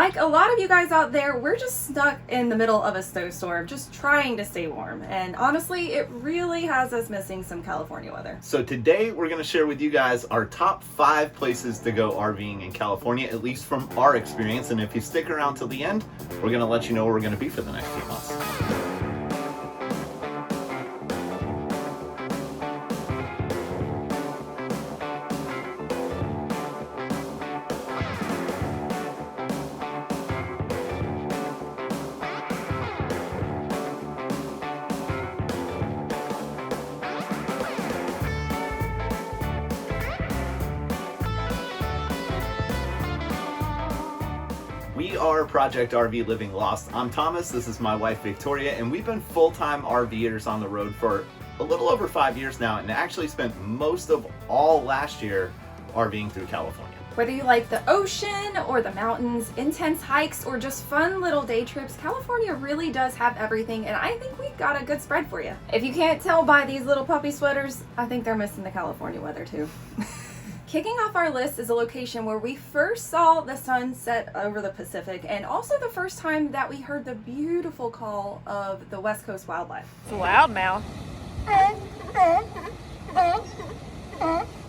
like a lot of you guys out there, we're just stuck in the middle of a snowstorm, just trying to stay warm. And honestly, it really has us missing some California weather. So today we're going to share with you guys our top 5 places to go RVing in California, at least from our experience. And if you stick around till the end, we're going to let you know where we're going to be for the next few months. We are Project RV Living Lost. I'm Thomas, this is my wife Victoria, and we've been full-time RVers on the road for a little over 5 years now, and actually spent most of all last year RVing through California. Whether you like the ocean or the mountains, intense hikes, or just fun little day trips, California really does have everything, and I think we've got a good spread for you. If you can't tell by these little puppy sweaters, I think they're missing the California weather too. Kicking off our list is a location where we first saw the sun set over the Pacific, and also the first time that we heard the beautiful call of the West Coast wildlife. It's a loudmouth.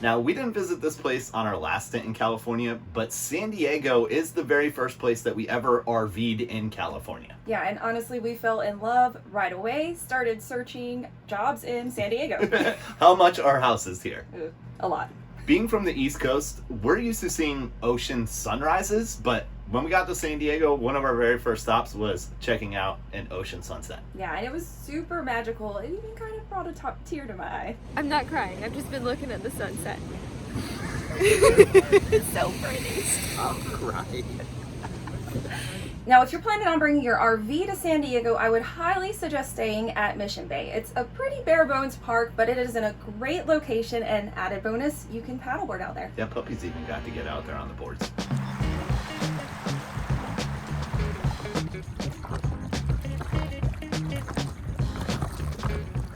Now, we didn't visit this place on our last stint in California, but San Diego is the very first place that we ever RV'd in California. Yeah, and honestly, we fell in love right away, started searching jobs in San Diego. How much are houses here? A lot. Being from the East Coast, we're used to seeing ocean sunrises, but when we got to San Diego, one of our very first stops was checking out an ocean sunset. Yeah, and it was super magical. It even kind of brought a tear to my eye. I'm not crying. I've just been looking at the sunset. It's so pretty. Stop crying. Now, if you're planning on bringing your RV to San Diego, I would highly suggest staying at Mission Bay. It's a pretty bare bones park, but it is in a great location, and added bonus, you can paddleboard out there. Yeah, puppies even got to get out there on the boards.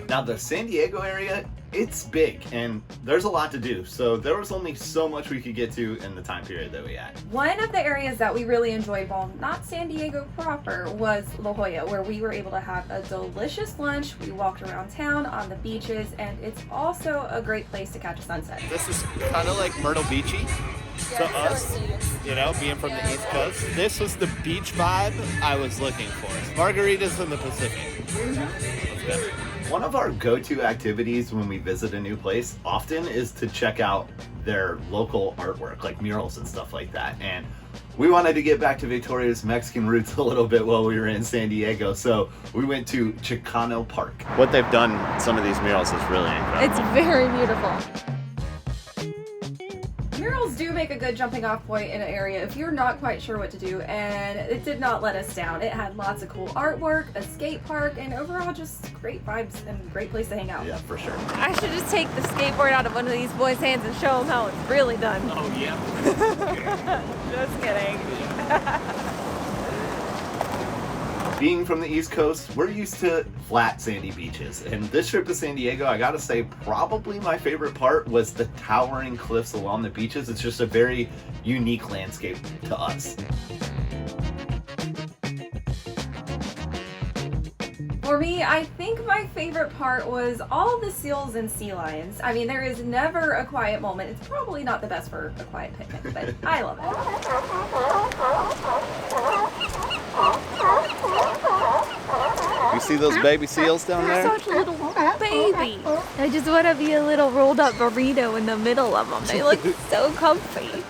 Now, the San Diego area, it's big and there's a lot to do, so there was only so much we could get to in the time period that we had. One of the areas that we really enjoyed, while not San Diego proper, was La Jolla, where we were able to have a delicious lunch. We walked around town on the beaches, and it's also a great place to catch a sunset. This is kind of like Myrtle Beachy to us, you know, being from the East Coast. This was the beach vibe I was looking for. Margaritas in the Pacific. Let's go. One of our go-to activities when we visit a new place often is to check out their local artwork, like murals and stuff like that. And we wanted to get back to Victoria's Mexican roots a little bit while we were in San Diego, so we went to Chicano Park. What they've done, some of these murals, is really incredible. It's very beautiful. Murals do make a good jumping off point in an area if you're not quite sure what to do, and it did not let us down. It had lots of cool artwork, a skate park, and overall just great vibes and a great place to hang out. Yeah, for sure. I should just take the skateboard out of one of these boys' hands and show them how it's really done. Oh, yeah. Just kidding. Being from the East Coast, we're used to flat, sandy beaches. And this trip to San Diego, I gotta say, probably my favorite part was the towering cliffs along the beaches. It's just a very unique landscape to us. For me, I think my favorite part was all the seals and sea lions. I mean, there is never a quiet moment. It's probably not the best for a quiet picnic, but I love it. You see those baby seals down They're there? such little babies. I just want to be a little rolled up burrito in the middle of them. They look so comfy.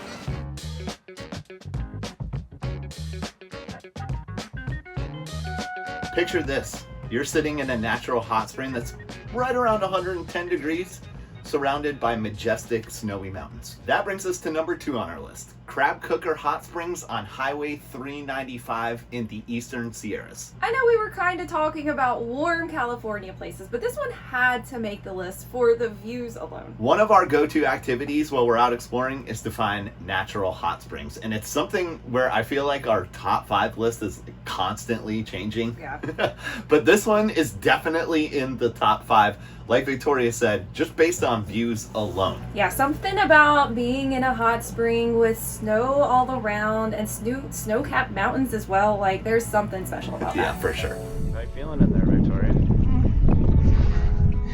Picture this. You're sitting in a natural hot spring that's right around 110 degrees, surrounded by majestic snowy mountains. That brings us to number 2 on our list. Crab Cooker Hot Springs on Highway 395 in the Eastern Sierras. I know we were kind of talking about warm California places, but this one had to make the list for the views alone. One of our go-to activities while we're out exploring is to find natural hot springs, and it's something where I feel like our top 5 list is constantly changing. Yeah. But this one is definitely in the top 5. like Victoria said, just based on views alone. Yeah, something about being in a hot spring with snow all around and snow-capped mountains as well. Like, there's something special about that. Yeah, for sure. How you feeling in there, Victoria?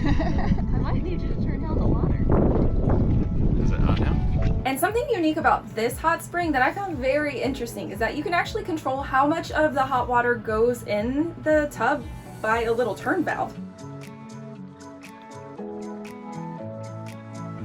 I might need you to turn down the water. Is it hot now? And something unique about this hot spring that I found very interesting is that you can actually control how much of the hot water goes in the tub by a little turn valve.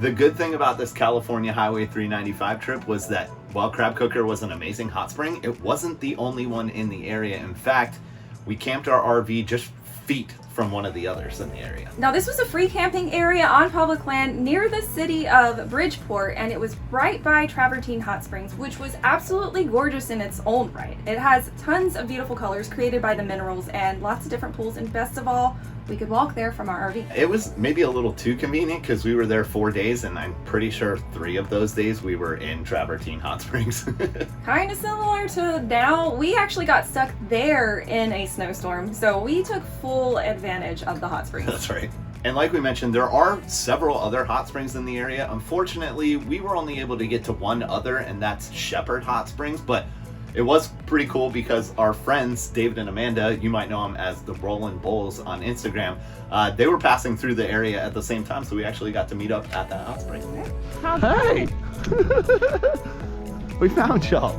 The good thing about this California Highway 395 trip was that while Crab Cooker was an amazing hot spring, it wasn't the only one in the area. In fact, we camped our RV just feet from one of the others in the area. Now, this was a free camping area on public land near the city of Bridgeport, and it was right by Travertine Hot Springs, which was absolutely gorgeous in its own right. It has tons of beautiful colors created by the minerals and lots of different pools, and best of all, we could walk there from our RV. It was maybe a little too convenient because we were there 4 days, and I'm pretty sure 3 of those days we were in Travertine Hot Springs. Kind of similar to now. We actually got stuck there in a snowstorm, so we took full advantage of the hot springs. That's right. And like we mentioned, there are several other hot springs in the area. Unfortunately, we were only able to get to one other, and that's Shepherd Hot Springs, but it was pretty cool because our friends, David and Amanda, you might know them as the Rollin' Bulls on Instagram, they were passing through the area at the same time, so we actually got to meet up at that hot spring. Hey! We found y'all.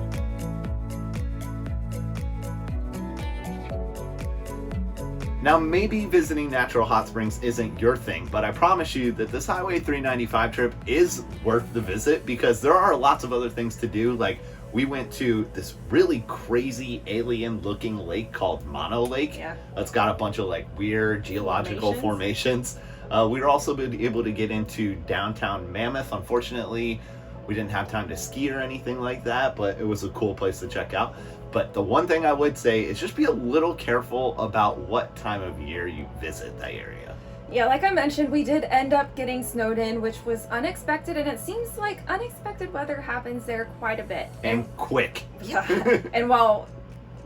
Now, maybe visiting natural hot springs isn't your thing, but I promise you that this Highway 395 trip is worth the visit because there are lots of other things to do. Like, we went to this really crazy alien looking lake called Mono Lake. Yeah. It's got a bunch of like weird geological formations. We were also able to get into downtown Mammoth. Unfortunately, we didn't have time to ski or anything like that, but it was a cool place to check out. But the one thing I would say is just be a little careful about what time of year you visit that area. Yeah, like I mentioned, we did end up getting snowed in, which was unexpected, and it seems like unexpected weather happens there quite a bit. And quick. Yeah. And while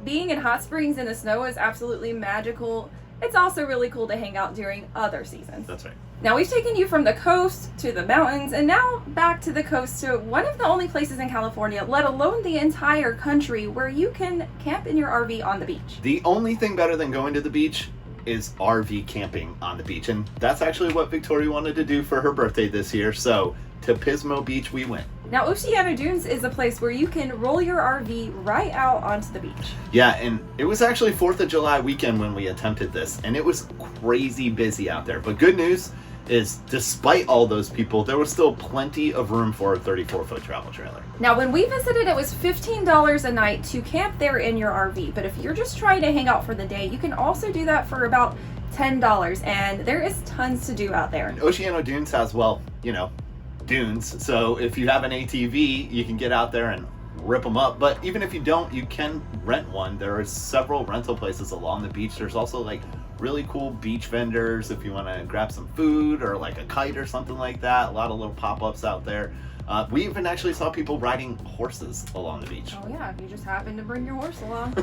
being in hot springs in the snow is absolutely magical, it's also really cool to hang out during other seasons. That's right. Now, we've taken you from the coast to the mountains and now back to the coast to one of the only places in California, let alone the entire country, where you can camp in your RV on the beach. The only thing better than going to the beach is RV camping on the beach. And that's actually what Victoria wanted to do for her birthday this year. So to Pismo Beach we went. Now, Oceano Dunes is a place where you can roll your RV right out onto the beach. Yeah, and it was actually 4th of July weekend when we attempted this, and it was crazy busy out there. But good news is, despite all those people, there was still plenty of room for a 34-foot travel trailer. Now, when we visited, it was $15 a night to camp there in your RV. But if you're just trying to hang out for the day, you can also do that for about $10. And there is tons to do out there. And Oceano Dunes has, well, you know, dunes. So if you have an ATV, you can get out there and rip them up. But even if you don't, you can rent one. There are several rental places along the beach. There's also like really cool beach vendors if you want to grab some food or like a kite or something like that. A lot of little pop-ups out there. We even actually saw people riding horses along the beach. Oh yeah, if you just happen to bring your horse along.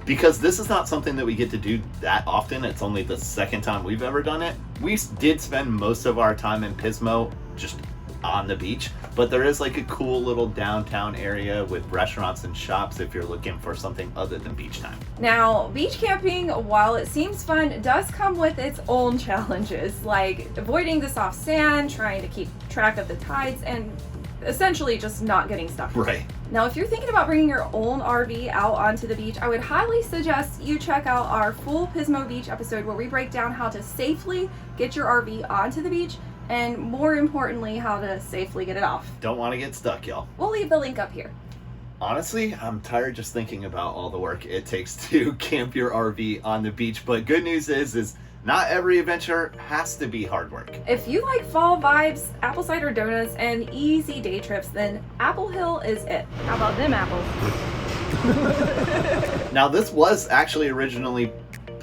Because this is not something that we get to do that often. It's only the second time we've ever done it. We did spend most of our time in Pismo just on the beach, but there is like a cool little downtown area with restaurants and shops if you're looking for something other than beach time. Now, beach camping, while it seems fun, does come with its own challenges, like avoiding the soft sand, trying to keep track of the tides, and essentially just not getting stuck. Right. Now, if you're thinking about bringing your own RV out onto the beach, I would highly suggest you check out our full Pismo Beach episode where we break down how to safely get your RV onto the beach, and more importantly, how to safely get it off. Don't want to get stuck, y'all. We'll leave the link up here. Honestly, I'm tired just thinking about all the work it takes to camp your RV on the beach, but good news is not every adventure has to be hard work. If you like fall vibes, apple cider donuts, and easy day trips, then Apple Hill is it. How about them apples? Now, this was actually originally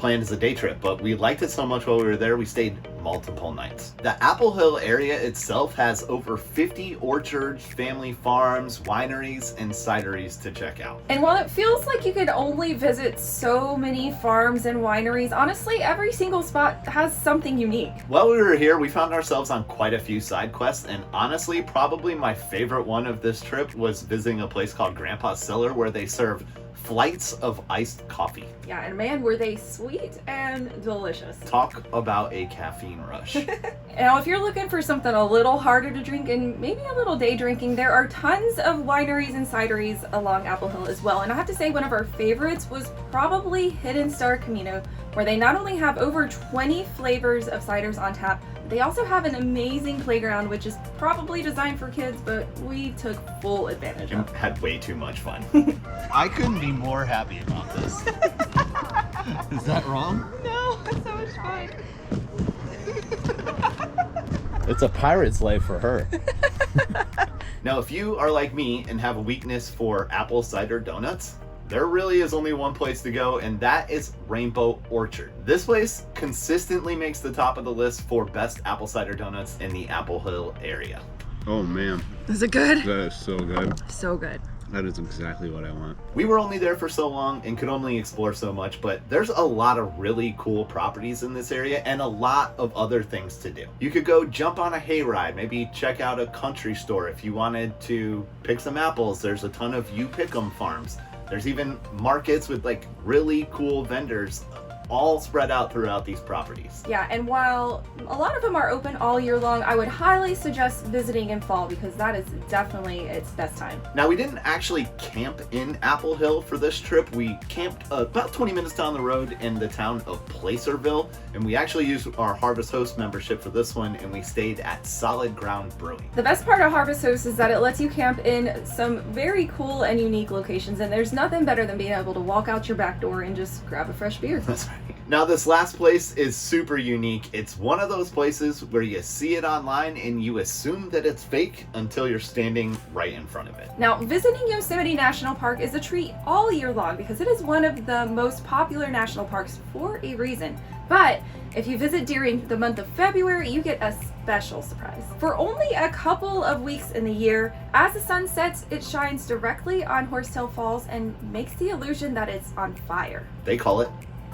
planned as a day trip, but we liked it so much while we were there, we stayed multiple nights. The Apple Hill area itself has over 50 orchards, family farms, wineries, and cideries to check out. And while it feels like you could only visit so many farms and wineries, honestly, every single spot has something unique. While we were here, we found ourselves on quite a few side quests, and honestly, probably my favorite one of this trip was visiting a place called Grandpa's Cellar, where they serve flights of iced coffee. Yeah, and man, were they sweet and delicious. Talk about a caffeine rush. Now, if you're looking for something a little harder to drink and maybe a little day drinking, there are tons of wineries and cideries along Apple Hill as well. And I have to say, one of our favorites was probably Hidden Star Camino, where they not only have over 20 flavors of ciders on tap, they also have an amazing playground, which is probably designed for kids, but we took full advantage of. And had way too much fun. I couldn't be more happy about this. Is that wrong? No, it's so much fun. It's a pirate's life for her. Now, if you are like me and have a weakness for apple cider donuts, there really is only one place to go, and that is Rainbow Orchard. This place consistently makes the top of the list for best apple cider donuts in the Apple Hill area. Oh man, Is it good? that is so good. So good. That is exactly what I want. We were only there for so long and could only explore so much, but there's a lot of really cool properties in this area and a lot of other things to do. You could go jump on a hayride, maybe check out a country store if you wanted to pick some apples. There's a ton of You Pick 'em farms. There's even markets with like really cool vendors all spread out throughout these properties. Yeah, and while a lot of them are open all year long, I would highly suggest visiting in fall because that is definitely its best time. Now, we didn't actually camp in Apple Hill for this trip. We camped about 20 minutes down the road in the town of Placerville, and we actually used our Harvest Host membership for this one, and we stayed at Solid Ground Brewing. The best part of Harvest Host is that it lets you camp in some very cool and unique locations, and there's nothing better than being able to walk out your back door and just grab a fresh beer. That's right. Now, this last place is super unique. It's one of those places where you see it online and you assume that it's fake until you're standing right in front of it. Now, visiting Yosemite National Park is a treat all year long because it is one of the most popular national parks for a reason. But if you visit during the month of February, you get a special surprise. For only a couple of weeks in the year, as the sun sets, it shines directly on Horsetail Falls and makes the illusion that it's on fire. They call it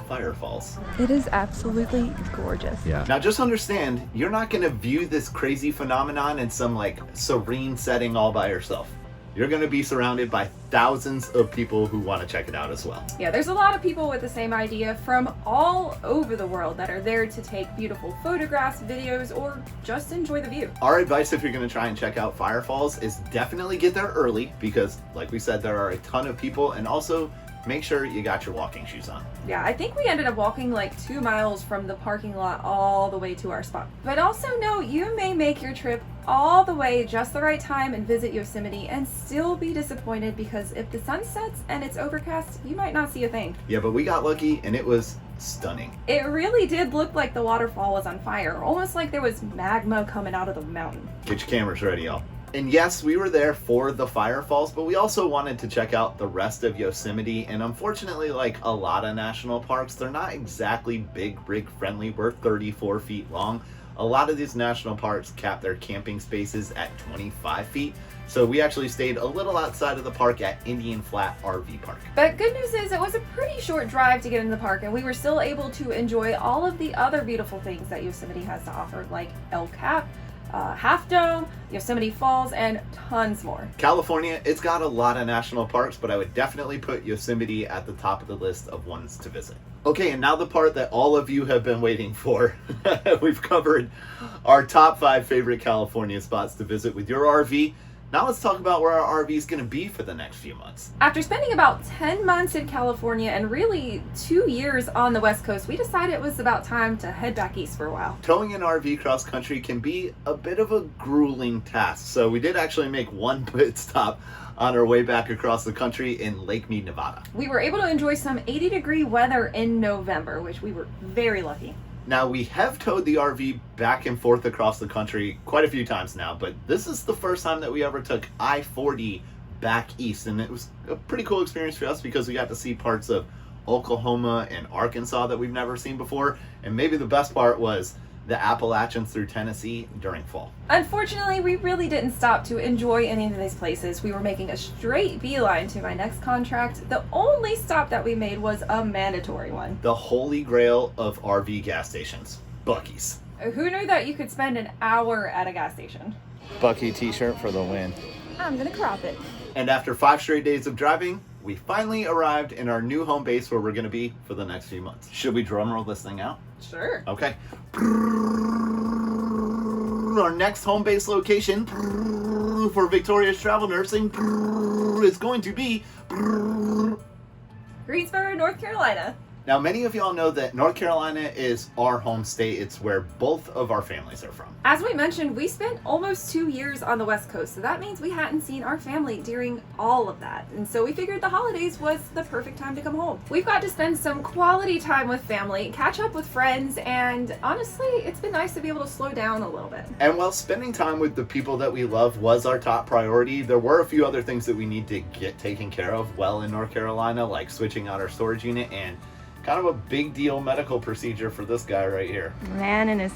Firefalls. It is absolutely gorgeous. Yeah. Now, just understand, you're not going to view this crazy phenomenon in some like serene setting all by yourself. You're going to be surrounded by thousands of people who want to check it out as well. Yeah, there's a lot of people with the same idea from all over the world that are there to take beautiful photographs, videos, or just enjoy the view. Our advice if you're going to try and check out Firefalls is definitely get there early because, like we said, there are a ton of people, and also make sure you got your walking shoes on. Yeah, I think we ended up walking like 2 miles from the parking lot all the way to our spot. But also know you may make your trip all the way just the right time and visit Yosemite and still be disappointed because if the sun sets and it's overcast, you might not see a thing. Yeah, but we got lucky and it was stunning. It really did look like the waterfall was on fire, almost like there was magma coming out of the mountain. Get your cameras ready, y'all. And yes, we were there for the Firefalls, but we also wanted to check out the rest of Yosemite. And unfortunately, like a lot of national parks, they're not exactly big rig friendly. We're 34 feet long. A lot of these national parks cap their camping spaces at 25 feet. So we actually stayed a little outside of the park at Indian Flat RV Park. But good news is it was a pretty short drive to get into the park and we were still able to enjoy all of the other beautiful things that Yosemite has to offer, like El Cap, Half Dome, Yosemite Falls, and tons more. California, it's got a lot of national parks, but I would definitely put Yosemite at the top of the list of ones to visit. Okay, and now the part that all of you have been waiting for. We've covered our top 5 favorite California spots to visit with your RV. Now let's talk about where our RV is going to be for the next few months. After spending about 10 months in California and really 2 years on the West Coast, we decided it was about time to head back east for a while. Towing an RV cross country can be a bit of a grueling task, so we did actually make one pit stop on our way back across the country in Lake Mead, Nevada. We were able to enjoy some 80-degree weather in November, which we were very lucky. Now, we have towed the RV back and forth across the country quite a few times now, but this is the first time that we ever took I-40 back east, and it was a pretty cool experience for us because we got to see parts of Oklahoma and Arkansas that we've never seen before. And maybe the best part was the Appalachians through Tennessee during fall. Unfortunately, we really didn't stop to enjoy any of these places. We were making a straight beeline to my next contract. The only stop that we made was a mandatory one. The holy grail of RV gas stations, Buc-ee's. Who knew that you could spend an hour at a gas station? Bucky t-shirt for the win. I'm gonna crop it. And after 5 straight days of driving, we finally arrived in our new home base where we're going to be for the next few months. Should we drum roll this thing out? Sure. Okay. Our next home base location for Victoria's Travel Nursing is going to be Greensboro, North Carolina. Now, many of y'all know that North Carolina is our home state. It's where both of our families are from. As we mentioned, we spent almost 2 years on the West Coast, so that means we hadn't seen our family during all of that. And so we figured the holidays was the perfect time to come home. We've got to spend some quality time with family, catch up with friends, and honestly, it's been nice to be able to slow down a little bit. And while spending time with the people that we love was our top priority, there were a few other things that we need to get taken care of well in North Carolina, like switching out our storage unit and kind of a big deal medical procedure for this guy right here. Man in his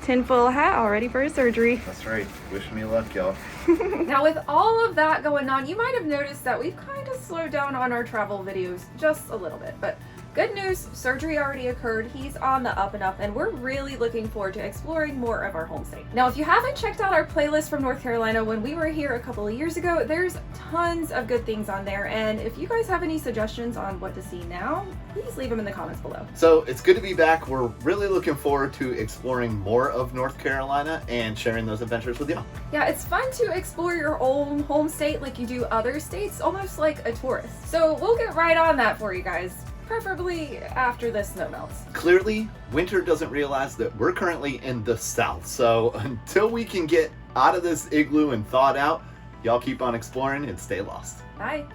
tinfoil hat all ready for his surgery. That's right. Wish me luck, y'all. Now with all of that going on, you might have noticed that we've kind of slowed down on our travel videos just a little bit, but good news, surgery already occurred, he's on the up and up, and we're really looking forward to exploring more of our home state. Now, if you haven't checked out our playlist from North Carolina when we were here a couple of years ago, there's tons of good things on there, and if you guys have any suggestions on what to see now, please leave them in the comments below. So it's good to be back. We're really looking forward to exploring more of North Carolina and sharing those adventures with y'all. Yeah, it's fun to explore your own home state like you do other states, almost like a tourist. So we'll get right on that for you guys. Preferably after the snow melts. Clearly, Winter doesn't realize that we're currently in the South, so until we can get out of this igloo and thaw it out, y'all keep on exploring and stay lost. Bye.